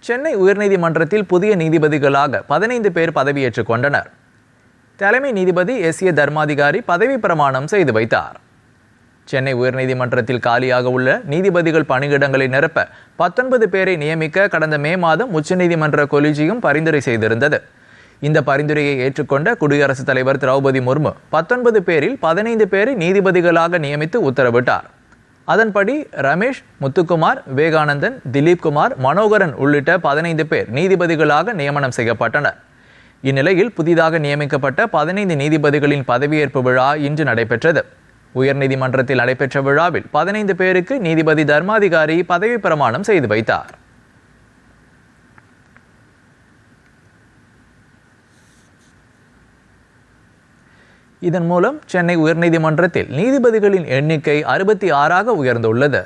சென்னை உயர்நீதிமன்றத்தில் புதிய நீதிபதிகளாக 15 பேர் பதவியேற்றுக் கொண்டனர். தலைமை நீதிபதி எஸ்.ஏ. தர்மாதிகாரி பதவி பிரமாணம் செய்து வைத்தார். சென்னை உயர்நீதிமன்றத்தில் காலியாக உள்ள நீதிபதிகள் பணியிடங்களை நிரப்ப 19 பேரை நியமிக்க கடந்த மே மாதம் உச்சநீதிமன்ற கொலிஜியம் பரிந்துரை செய்திருந்தது. இந்த பரிந்துரையை ஏற்றுக்கொண்ட குடியரசுத் தலைவர் திரௌபதி முர்மு 19 பேரில் 15 பேரை நீதிபதிகளாக நியமித்து உத்தரவிட்டார். அதன்படி ரமேஷ், முத்துக்குமார், விவேகானந்தன், திலீப் குமார், மனோகரன் உள்ளிட்ட 15 பேர் நீதிபதிகளாக நியமனம் செய்யப்பட்டனர். இந்நிலையில் புதிதாக நியமிக்கப்பட்ட 15 நீதிபதிகளின் பதவியேற்பு விழா இன்று நடைபெற்றது. உயர்நீதிமன்றத்தில் நடைபெற்ற விழாவில் 15 பேருக்கு நீதிபதி தர்மாதிகாரி பதவி பிரமாணம் செய்து வைத்தார். இதன் மூலம் சென்னை உயர்நீதிமன்றத்தில் நீதிபதிகளின் எண்ணிக்கை 66ஆக உயர்ந்துள்ளது.